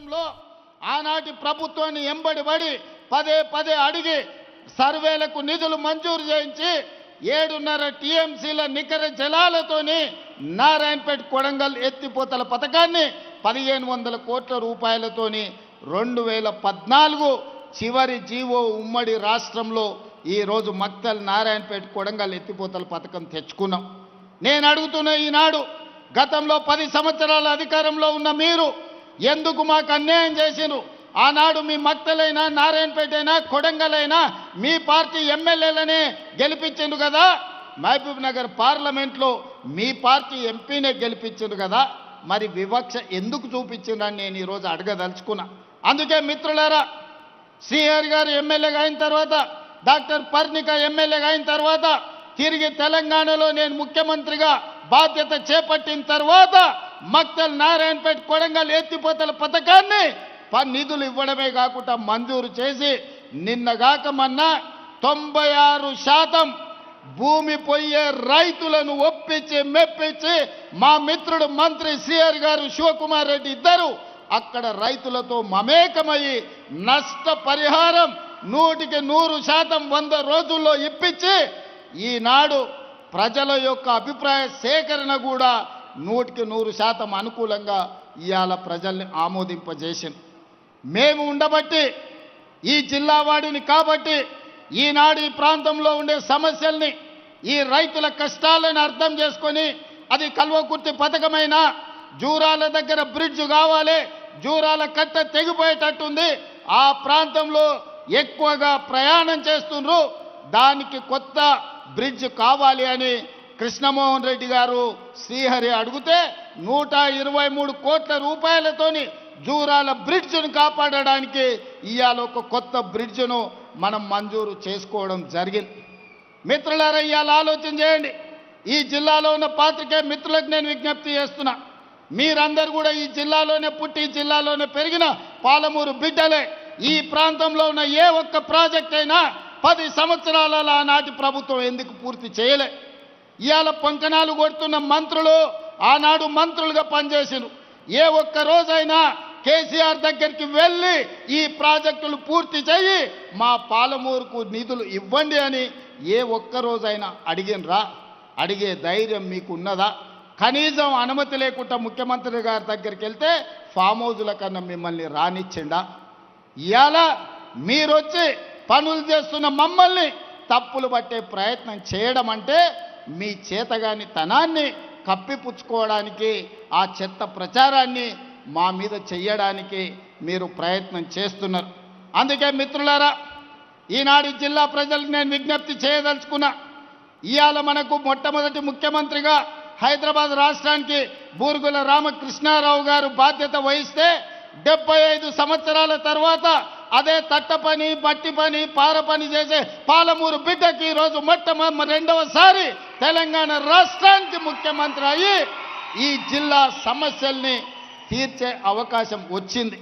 విషయంలో ఆనాటి ప్రభుత్వాన్ని ఎంబడిపడి పదే పదే అడిగి సర్వేలకు నిధులు మంజూరు చేయించి 7.5 టీఎంసీల నికర జలాలతోని నారాయణపేట కొడంగల్ ఎత్తిపోతల పథకాన్ని 1500 కోట్ల రూపాయలతోని 2014 చివరి జీవో ఉమ్మడి రాష్ట్రంలో ఈరోజు మక్తల్ నారాయణపేట కొడంగల్ ఎత్తిపోతల పథకం తెచ్చుకున్నాం. నేను అడుగుతున్న ఈనాడు గతంలో 10 సంవత్సరాల అధికారంలో ఉన్న మీరు ఎందుకు మాకు అన్యాయం చేసిరు? ఆనాడు మీ మక్తలైనా నారాయణపేట అయినా కొడంగల్ అయినా మీ పార్టీ ఎమ్మెల్యేలనే గెలిపించిండు కదా, మహబూబ్ నగర్ పార్లమెంట్లో మీ పార్టీ ఎంపీనే గెలిపించిండు కదా, మరి వివక్ష ఎందుకు చూపించిందని నేను ఈరోజు అడగదలుచుకున్నా. అందుకే మిత్రులారా, శ్రీహరి గారు ఎమ్మెల్యేగా అయిన తర్వాత, డాక్టర్ పర్ణిక ఎమ్మెల్యేగా అయిన తర్వాత, తిరిగి తెలంగాణలో నేను ముఖ్యమంత్రిగా బాధ్యత చేపట్టిన తర్వాత మక్తల్ నారాయణపేట కొడంగల్ ఎత్తిపోతల పథకాన్ని నిధులు ఇవ్వడమే కాకుండా మంజూరు చేసి నిన్నగాక మొన్న 96% భూమి పోయే రైతులను ఒప్పించి మెప్పించి మా మిత్రుడు మంత్రి శ్రీహరి గారు శివకుమార్ రెడ్డి ఇద్దరు అక్కడ రైతులతో మమేకమయ్యి నష్టపరిహారం 100% 100 రోజుల్లో ఇప్పించి ఈనాడు ప్రజల యొక్క అభిప్రాయ సేకరణ కూడా 100% అనుకూలంగా ఇవాళ ప్రజల్ని ఆమోదింపజేసింది. మేము ఉండబట్టి ఈ జిల్లా వాడిని కాబట్టి ఈనాడు ఈ ప్రాంతంలో ఉండే సమస్యల్ని ఈ రైతుల కష్టాలను అర్థం చేసుకొని అది కల్వకుర్తి పథకమైన జూరాల దగ్గర బ్రిడ్జ్ కావాలి, జూరాల కట్ట తెగిపోయేటట్టుంది, ఆ ప్రాంతంలో ఎక్కువగా ప్రయాణం చేస్తున్నారు, దానికి కొత్త బ్రిడ్జ్ కావాలి అని కృష్ణమోహన్ రెడ్డి గారు శ్రీహరి అడిగితే 123 కోట్ల రూపాయలతోని జూరాల బ్రిడ్జ్ను కాపాడడానికి ఇవాళ ఒక కొత్త బ్రిడ్జ్ను మనం మంజూరు చేసుకోవడం జరిగింది. మిత్రులారా, ఇవాళ ఆలోచన చేయండి. ఈ జిల్లాలో ఉన్న పాత్రికేయ మిత్రులకు నేను విజ్ఞప్తి చేస్తున్నా, మీరందరూ కూడా ఈ జిల్లాలోనే పుట్టి ఈ జిల్లాలోనే పెరిగిన పాలమూరు బిడ్డలే. ఈ ప్రాంతంలో ఉన్న ఏ ఒక్క ప్రాజెక్ట్ అయినా 10 సంవత్సరాలలో ఆనాటి ప్రభుత్వం ఎందుకు పూర్తి చేయలే? ఇవాళ పొంకనాలు కొడుతున్న మంత్రులు ఆనాడు మంత్రులుగా పనిచేసిరు. ఏ ఒక్క రోజైనా కేసీఆర్ దగ్గరికి వెళ్ళి ఈ ప్రాజెక్టులు పూర్తి చేయి, మా పాలమూరుకు నిధులు ఇవ్వండి అని ఏ ఒక్క రోజైనా అడిగినరా? అడిగే ధైర్యం మీకు ఉన్నదా? కనీసం అనుమతి లేకుండా ముఖ్యమంత్రి గారి దగ్గరికి వెళ్తే ఫామ్ హౌజుల కన్నా మిమ్మల్ని రానిచ్చిండా? ఇవాళ మీరొచ్చి పనులు చేస్తున్న మమ్మల్ని తప్పులు పట్టే ప్రయత్నం చేయడం అంటే మీ చేతగాని తనాన్ని కప్పిపుచ్చుకోవడానికి, ఆ చెత్త ప్రచారాన్ని మా మీద చెయ్యడానికి మీరు ప్రయత్నం చేస్తున్నారు. అందుకే మిత్రులారా, ఈనాడు జిల్లా ప్రజలకు నేను విజ్ఞప్తి చేయదలుచుకున్నా. ఇవాళ మనకు మొట్టమొదటి ముఖ్యమంత్రిగా హైదరాబాద్ రాష్ట్రానికి బూరుగుల రామకృష్ణారావు గారు బాధ్యత వహిస్తే 75 సంవత్సరాల తర్వాత అదే తట్ట పని, బట్టి పని, పార పని చేసే పాలమూరు బిడ్డకి ఈరోజు రెండవసారి తెలంగాణ రాష్ట్రానికి ముఖ్యమంత్రి అయ్యి ఈ జిల్లా సమస్యల్ని తీర్చే అవకాశం వచ్చింది.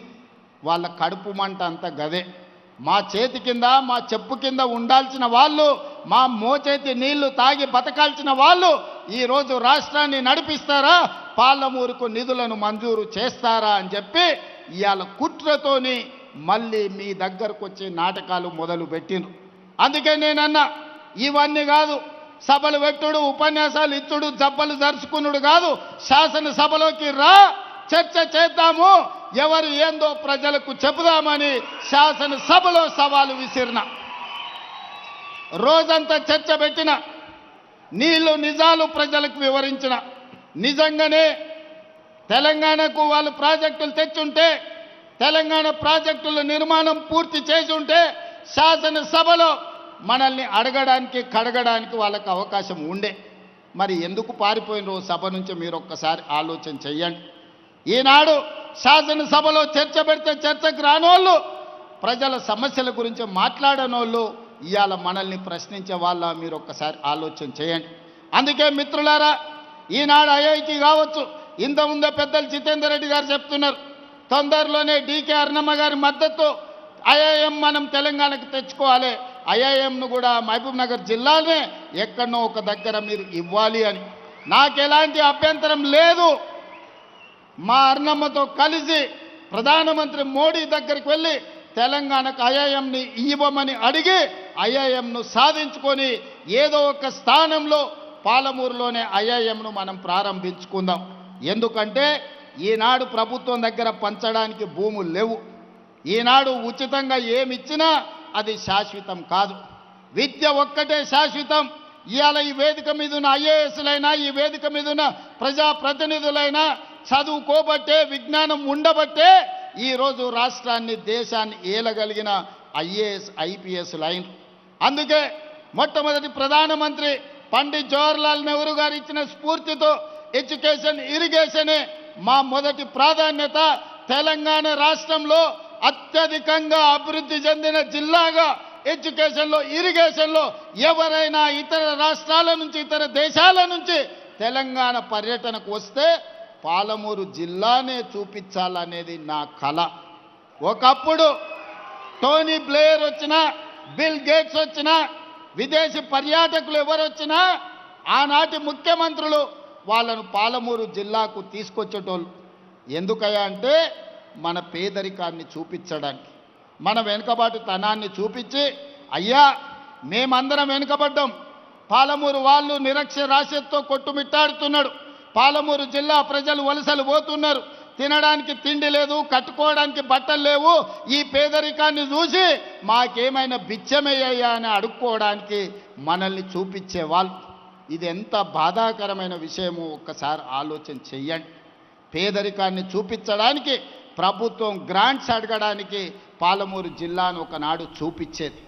వాళ్ళ కడుపు మంట అంతా గదే. మా చేతి కింద, మా చెప్పు కింద ఉండాల్సిన వాళ్ళు, మా మోచేతి నీళ్లు తాగి బతకాల్సిన వాళ్ళు ఈరోజు రాష్ట్రాన్ని నడిపిస్తారా, పాలమూరుకు నిధులను మంజూరు చేస్తారా అని చెప్పి ఇవాళ కుట్రతోని మళ్ళీ మీ దగ్గరకు వచ్చే నాటకాలు మొదలు పెట్టిండ్రు. అందుకే నేనన్నా, ఇవన్నీ కాదు, సభలు పెట్టుడు, ఉపన్యాసాలు ఇచ్చుడు, జబ్బలు జరుచుకున్నాడు కాదు, శాసనసభలోకి రా, చర్చ చేద్దాము, ఎవరు ఏందో ప్రజలకు చెబుదామని శాసనసభలో సవాలు విసిరిన. రోజంతా చర్చ పెట్టిన, నీళ్లు నిజాలు ప్రజలకు వివరించిన. నిజంగానే తెలంగాణకు వాళ్ళు ప్రాజెక్టులు తెచ్చుంటే, తెలంగాణ ప్రాజెక్టుల నిర్మాణం పూర్తి చేసి ఉంటే శాసనసభలో మనల్ని అడగడానికి కడగడానికి వాళ్ళకి అవకాశం ఉండే. మరి ఎందుకు పారిపోయిన సభ నుంచి మీరు ఒక్కసారి ఆలోచన చెయ్యండి. ఈనాడు శాసనసభలో చర్చ పెడితే చర్చకు రానోళ్ళు, ప్రజల సమస్యల గురించి మాట్లాడనోళ్ళు ఇవాళ మనల్ని ప్రశ్నించే వాళ్ళ మీరు ఒక్కసారి ఆలోచన చేయండి. అందుకే మిత్రులారా, ఈనాడు ఐఐటి కావచ్చు, ఇంతకుముందే పెద్దలు జితేందర్ రెడ్డి గారు చెప్తున్నారు, తొందరలోనే డీకే అరుణమ్మ గారి మద్దతు ఐఐఎం మనం తెలంగాణకు తెచ్చుకోవాలి, ఐఐఎంను కూడా మహబూబ్ నగర్ జిల్లానే ఎక్కడనో ఒక దగ్గర మీరు ఇవ్వాలి అని. నాకు ఎలాంటి అభ్యంతరం లేదు. మా అరుణమ్మతో కలిసి ప్రధానమంత్రి మోడీ దగ్గరికి వెళ్ళి తెలంగాణకు ఐఐఎంని ఇవ్వమని అడిగి ఐఐఎంను సాధించుకొని ఏదో ఒక స్థానంలో పాలమూరులోనే ఐఐఎంను మనం ప్రారంభించుకుందాం. ఎందుకంటే ఈనాడు ప్రభుత్వం దగ్గర పంచడానికి భూములు లేవు. ఈనాడు ఉచితంగా ఏమిచ్చినా అది శాశ్వతం కాదు. విద్య ఒక్కటే శాశ్వతం. ఇవాళ ఈ వేదిక మీద ఉన్న ఐఏఎస్లైనా, ఈ వేదిక మీద ఉన్న ప్రజాప్రతినిధులైనా చదువుకోబట్టే, విజ్ఞానం ఉండబట్టే ఈరోజు రాష్ట్రాన్ని, దేశాన్ని ఏలగలిగిన ఐఏఎస్ ఐపీఎస్ లైన్. అందుకే మొట్టమొదటి ప్రధానమంత్రి పండిత్ జవహర్లాల్ నెహ్రూ గారు ఇచ్చిన స్ఫూర్తితో ఎడ్యుకేషన్, ఇరిగేషనే మా మొదటి ప్రాధాన్యత. తెలంగాణ రాష్ట్రంలో అత్యధికంగా అభివృద్ధి చెందిన జిల్లాగా ఎడ్యుకేషన్లో, ఇరిగేషన్లో ఎవరైనా ఇతర రాష్ట్రాల నుంచి, ఇతర దేశాల నుంచి తెలంగాణ పర్యటనకు వస్తే పాలమూరు జిల్లానే చూపించాలనేది నా కల. ఒకప్పుడు టోనీ బ్లేయర్ వచ్చినా, బిల్ గేట్స్ వచ్చినా, విదేశీ పర్యాటకులు ఎవరు వచ్చినా ఆనాటి ముఖ్యమంత్రులు వాళ్ళను పాలమూరు జిల్లాకు తీసుకొచ్చేటోళ్ళు. ఎందుకయ్యా అంటే మన పేదరికాన్ని చూపించడానికి, మన వెనుకబాటుతనాన్ని చూపించి, అయ్యా మేమందరం వెనుకబడ్డాం, పాలమూరు వాళ్ళు నిరక్షరాస్యతతో కొట్టుమిట్టాడుతున్నాడు, పాలమూరు జిల్లా ప్రజలు వలసలు పోతున్నారు, తినడానికి తిండి లేదు, కట్టుకోవడానికి బట్టలు లేవు, ఈ పేదరికాన్ని చూసి మాకేమైనా బిచ్చమయ్యా అని అడుక్కోవడానికి మనల్ని చూపించేవాళ్ళు. ఇది ఎంత బాధాకరమైన విషయమో ఒక్కసారి ఆలోచన చెయ్యండి. పేదరికాన్ని చూపించడానికి ప్రభుత్వం గ్రాంట్స్ అడగడానికి పాలమూరు జిల్లాను ఒకనాడు చూపించేది.